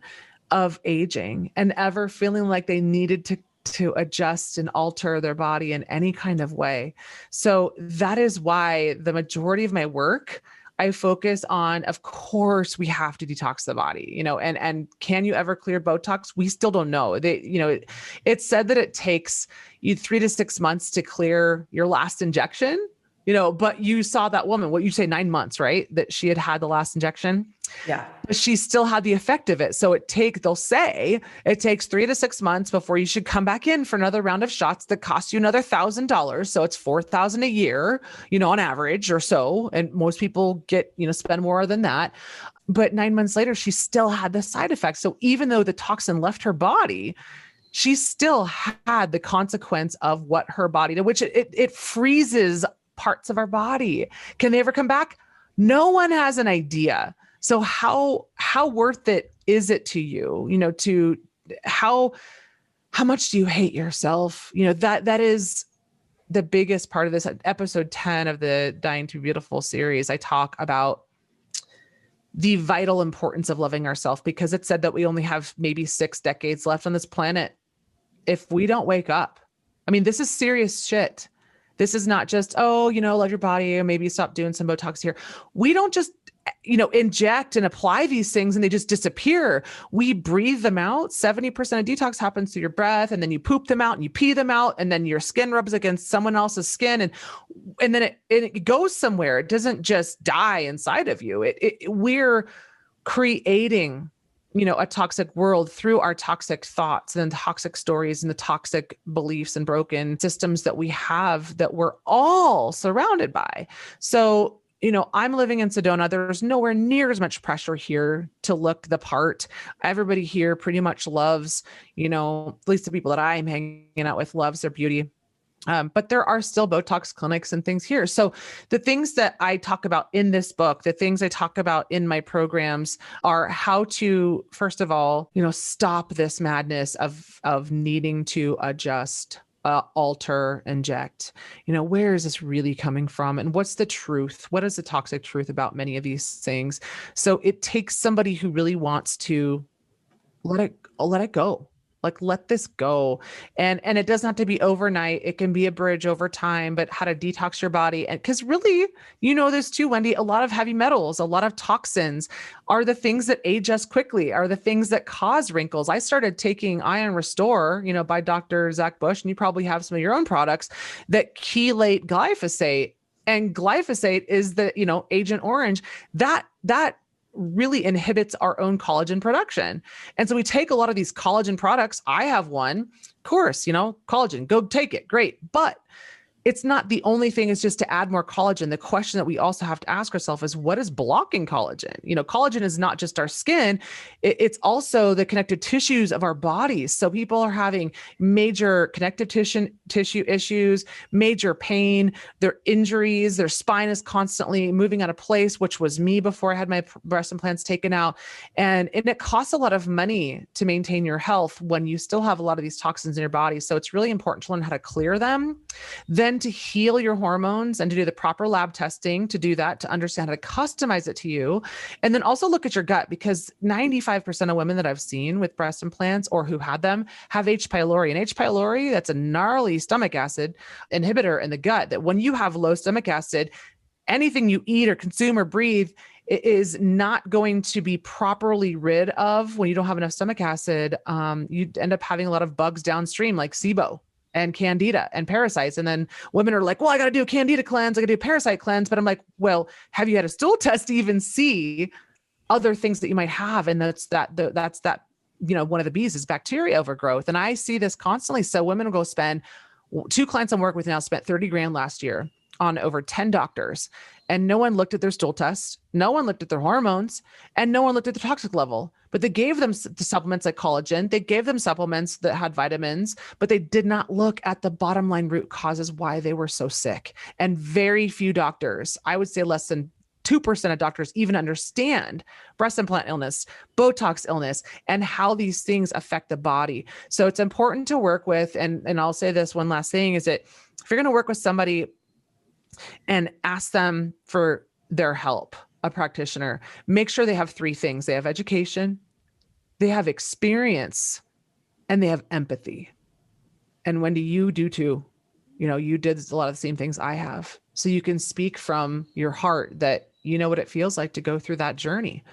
of aging and ever feeling like they needed to adjust and alter their body in any kind of way. So that is why the majority of my work, I focus on, of course, we have to detox the body, and can you ever clear Botox? We still don't know. It's said that it takes you 3 to 6 months to clear your last injection, but you saw that woman, what you say, 9 months, right? That she had the last injection. Yeah. But she still had the effect of it. So they'll say it takes 3 to 6 months before you should come back in for another round of shots that cost you another $1,000. So it's $4,000 a year, on average or so. And most people spend more than that. But 9 months later, she still had the side effects. So even though the toxin left her body, she still had the consequence of what her body did, which it freezes parts of our body. Can they ever come back? No one has an idea. So how worth it is it to you, to how much do you hate yourself? That is the biggest part of this. Episode 10 of the Dying to Be Beautiful series, I talk about the vital importance of loving ourselves, because it said that we only have maybe 6 decades left on this planet. If we don't wake up, I mean, this is serious shit. This is not just, love your body, or maybe stop doing some Botox here. We don't just, inject and apply these things and they just disappear. We breathe them out. 70% of detox happens through your breath, and then you poop them out and you pee them out, and then your skin rubs against someone else's skin, and then it goes somewhere. It doesn't just die inside of you. We're creating, a toxic world through our toxic thoughts and toxic stories and the toxic beliefs and broken systems that we have, that we're all surrounded by. So I'm living in Sedona. There's nowhere near as much pressure here to look the part. Everybody here pretty much loves, at least the people that I'm hanging out with loves their beauty. But there are still Botox clinics and things here. So the things that I talk about in this book, the things I talk about in my programs are how to, first of all, stop this madness of needing to adjust, alter, inject. Where is this really coming from? And what's the truth? What is the toxic truth about many of these things? So it takes somebody who really wants to let it go. Like, let this go. And it doesn't have to be overnight. It can be a bridge over time, but how to detox your body. And because really, this too, Wendy, a lot of heavy metals, a lot of toxins are the things that age us quickly, are the things that cause wrinkles. I started taking Iron Restore, by Dr. Zach Bush, and you probably have some of your own products that chelate glyphosate. And glyphosate is the, Agent Orange that really inhibits our own collagen production. And so we take a lot of these collagen products. I have one, of course, collagen, go take it. Great. But it's not the only thing is just to add more collagen. The question that we also have to ask ourselves is what is blocking collagen? Collagen is not just our skin. It's also the connective tissues of our bodies. So people are having major connective tissue issues, major pain, their injuries, their spine is constantly moving out of place, which was me before I had my breast implants taken out. And it costs a lot of money to maintain your health when you still have a lot of these toxins in your body. So it's really important to learn how to clear them. Then to heal your hormones and to do the proper lab testing to do that, to understand how to customize it to you. And then also look at your gut, because 95% of women that I've seen with breast implants or who had them have H. pylori. And H. pylori, that's a gnarly stomach acid inhibitor in the gut that when you have low stomach acid, anything you eat or consume or breathe is not going to be properly rid of. When you don't have enough stomach acid, you end up having a lot of bugs downstream like SIBO and candida and parasites. And then women are like, well, I got to do a candida cleanse. I got to do a parasite cleanse. But I'm like, well, have you had a stool test to even see other things that you might have? And that's one of the B's is bacteria overgrowth. And I see this constantly. So women will go spend 2 clients I'm working with now spent $30,000 last year on over 10 doctors, and no one looked at their stool test. No one looked at their hormones, and no one looked at the toxic level, but they gave them the supplements like collagen. They gave them supplements that had vitamins, but they did not look at the bottom line root causes why they were so sick. And very few doctors, I would say less than 2% of doctors even understand breast implant illness, Botox illness, and how these things affect the body. So it's important to work with, and I'll say this one last thing is that if you're going to work with somebody and ask them for their help, a practitioner, make sure they have 3 things. They have education, they have experience, and they have empathy. And Wendy, you do too. You did a lot of the same things I have. So you can speak from your heart that you know what it feels like to go through that journey.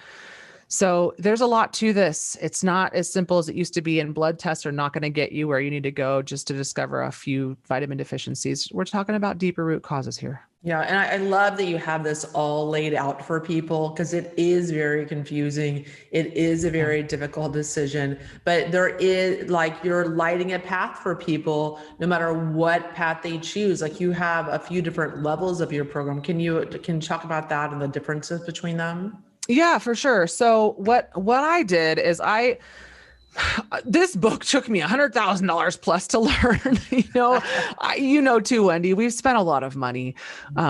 So there's a lot to this. It's not as simple as it used to be, and blood tests are not going to get you where you need to go just to discover a few vitamin deficiencies. We're talking about deeper root causes here. Yeah. And I love that you have this all laid out for people, because it is very confusing. It is a very difficult decision, but there is, like, you're lighting a path for people no matter what path they choose. Like, you have a few different levels of your program. Can you talk about that and the differences between them? Yeah, for sure. So what I did is this book took me $100,000 plus to learn. Too, Wendy, we've spent a lot of money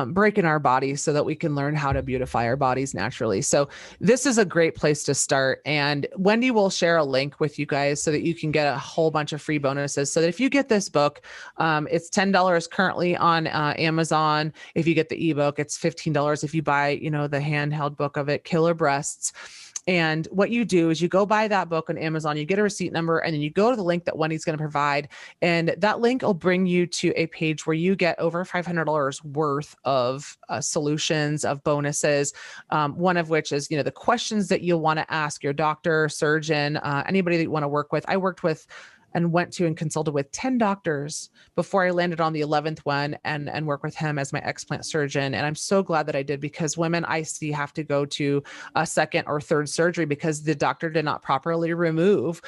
breaking our bodies so that we can learn how to beautify our bodies naturally. So this is a great place to start. And Wendy will share a link with you guys so that you can get a whole bunch of free bonuses. So that if you get this book, it's $10 currently on Amazon. If you get the ebook, it's $15. If you buy, the handheld book of it, Killer Breasts. And what you do is you go buy that book on Amazon, you get a receipt number, and then you go to the link that Wendy's going to provide. And that link will bring you to a page where you get over $500 worth of solutions, of bonuses. One of which is, the questions that you'll want to ask your doctor, surgeon, anybody that you want to work with. I worked with and went to and consulted with 10 doctors before I landed on the 11th one and work with him as my explant surgeon. And I'm so glad that I did, because women I see have to go to a second or third surgery because the doctor did not properly remove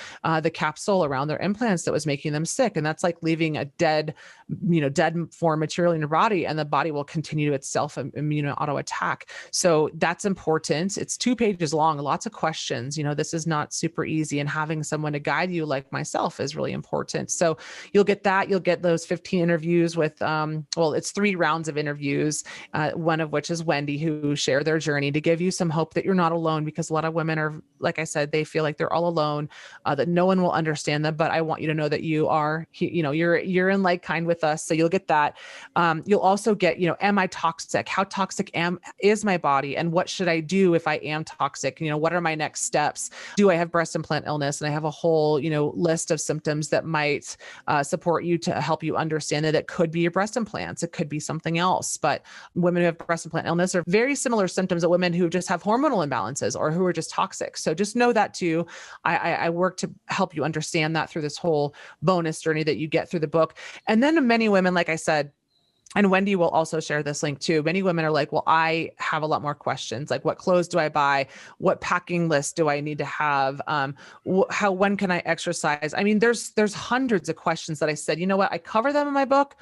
the capsule around their implants that was making them sick. And that's like leaving a dead foreign material in your body, and the body will continue to itself immune auto attack. So that's important. It's 2 pages long, lots of questions. This is not super easy, and having someone to guide you like myself is really important. So you'll get that. You'll get those 15 interviews with, it's 3 rounds of interviews, one of which is Wendy, who share their journey to give you some hope that you're not alone, because a lot of women are, like I said, they feel like they're all alone, that no one will understand them. But I want you to know that you are, you're in like kind with us. So you'll get that. You'll also get, am I toxic? How toxic is my body? And what should I do if I am toxic? What are my next steps? Do I have breast implant illness? And I have a whole, list of symptoms that might support you to help you understand that it could be your breast implants. It could be something else. But women who have breast implant illness are very similar symptoms that women who just have hormonal imbalances or who are just toxic. So just know that too. I work to help you understand that through this whole bonus journey that you get through the book. And then many women, like I said, and Wendy will also share this link too. Many women are like, well, I have a lot more questions. Like, what clothes do I buy? What packing list do I need to have? When can I exercise? I mean, there's hundreds of questions that I said, you know what? I cover them in my book,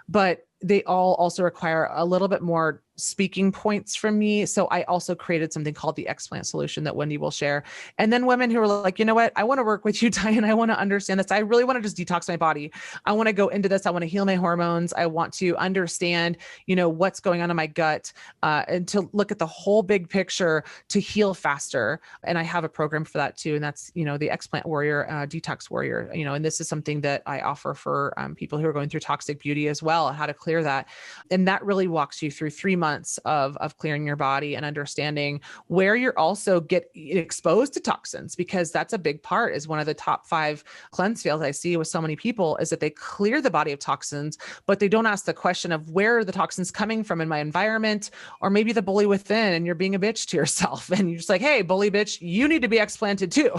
but they all also require a little bit more speaking points from me. So I also created something called the explant solution that Wendy will share. And then women who are like, you know what, I want to work with you, Diane. I want to understand this. I really want to just detox my body. I want to go into this. I want to heal my hormones. I want to understand, what's going on in my gut, and to look at the whole big picture to heal faster. And I have a program for that too. And that's, the explant warrior, detox warrior, and this is something that I offer for people who are going through toxic beauty as well, how to clear that. And that really walks you through 3 months of clearing your body and understanding where you're also get exposed to toxins, because that's a big part. Is one of the top 5 cleanse fails I see with so many people is that they clear the body of toxins, but they don't ask the question of where are the toxins coming from in my environment, or maybe the bully within, and you're being a bitch to yourself and you're just like, hey, bully bitch, you need to be explanted too.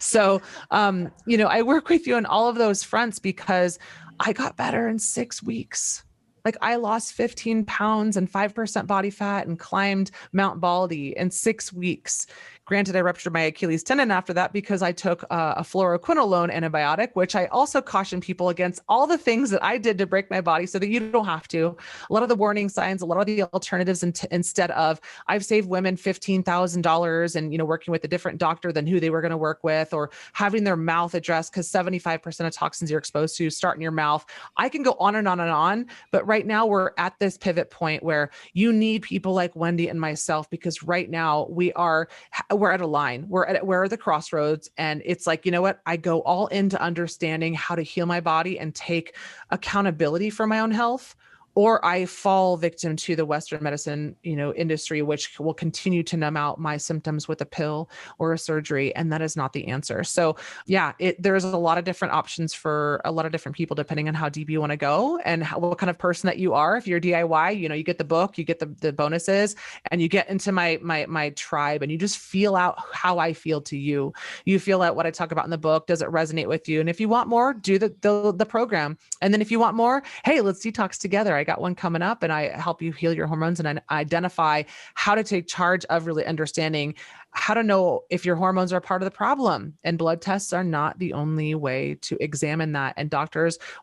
So, I work with you on all of those fronts because I got better in 6 weeks. Like, I lost 15 pounds and 5% body fat and climbed Mount Baldy in 6 weeks. Granted, I ruptured my Achilles tendon after that because I took a fluoroquinolone antibiotic, which I also caution people against all the things that I did to break my body so that you don't have to. A lot of the warning signs, a lot of the alternatives, instead of, I've saved women $15,000 and, working with a different doctor than who they were going to work with, or having their mouth addressed, because 75% of toxins you're exposed to start in your mouth. I can go on and on and on, but right now we're at this pivot point where you need people like Wendy and myself, because right now we're at a line, we're at the crossroads. And it's like, you know what? I go all into understanding how to heal my body and take accountability for my own health, or I fall victim to the Western medicine, industry, which will continue to numb out my symptoms with a pill or a surgery. And that is not the answer. So yeah, there's a lot of different options for a lot of different people, depending on how deep you want to go and what kind of person that you are. If you're DIY, you get the book, you get the bonuses, and you get into my tribe, and you just feel out how I feel to you. You feel out what I talk about in the book. Does it resonate with you? And if you want more, do the program. And then if you want more, hey, let's detox together. I got one coming up, and I help you heal your hormones and identify how to take charge of really understanding how to know if your hormones are part of the problem. And blood tests are not the only way to examine that. And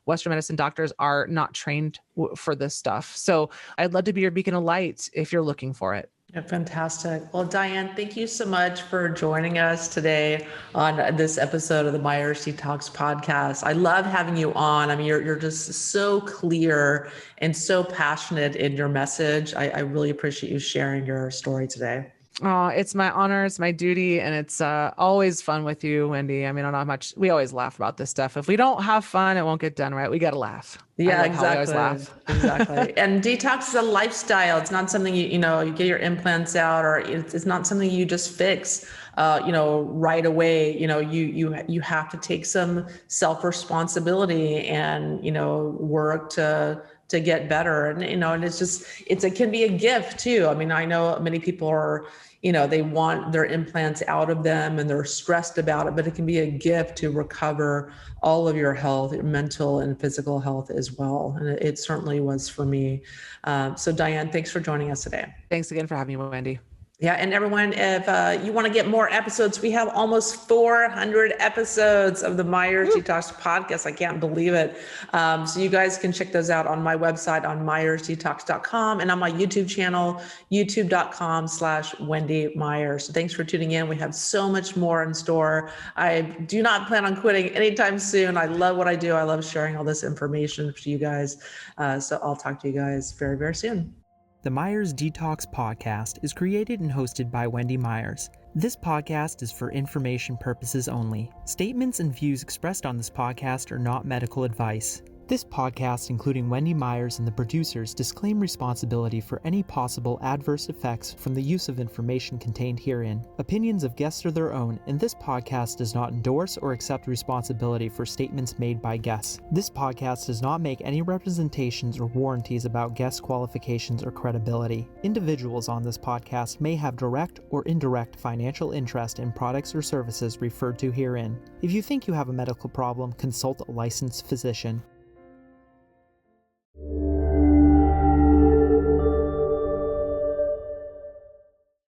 Western medicine doctors are not trained for this stuff. So I'd love to be your beacon of light if you're looking for it. Yeah, fantastic. Well, Diane, thank you so much for joining us today on this episode of the Myers Detox podcast. I love having you on. I mean, you're just so clear and so passionate in your message. I really appreciate you sharing your story today. Oh, it's my honor. It's my duty. And it's always fun with you, Wendy. I mean, I don't know how much, we always laugh about this stuff. If we don't have fun, it won't get done right. We got to laugh. Yeah, exactly. Exactly. And detox is a lifestyle. It's not something you get your implants out, or it's not something you just fix, right away. You have to take some self-responsibility and, work to to get better. And, and it can be a gift too. I mean, I know many people are, they want their implants out of them and they're stressed about it, but it can be a gift to recover all of your health, your mental and physical health as well. And it certainly was for me. So Diane, thanks for joining us today. Thanks again for having me, Wendy. Yeah. And everyone, if you want to get more episodes, we have almost 400 episodes of the Myers Detox podcast. I can't believe it. So you guys can check those out on my website on myersdetox.com and on my YouTube channel, youtube.com/Wendy Myers. So thanks for tuning in. We have so much more in store. I do not plan on quitting anytime soon. I love what I do. I love sharing all this information to you guys. So I'll talk to you guys very, very soon. The Myers Detox podcast is created and hosted by Wendy Myers. This podcast is for information purposes only. Statements and views expressed on this podcast are not medical advice. This podcast, including Wendy Myers and the producers, disclaim responsibility for any possible adverse effects from the use of information contained herein. Opinions of guests are their own, and this podcast does not endorse or accept responsibility for statements made by guests. This podcast does not make any representations or warranties about guest qualifications or credibility. Individuals on this podcast may have direct or indirect financial interest in products or services referred to herein. If you think you have a medical problem, consult a licensed physician.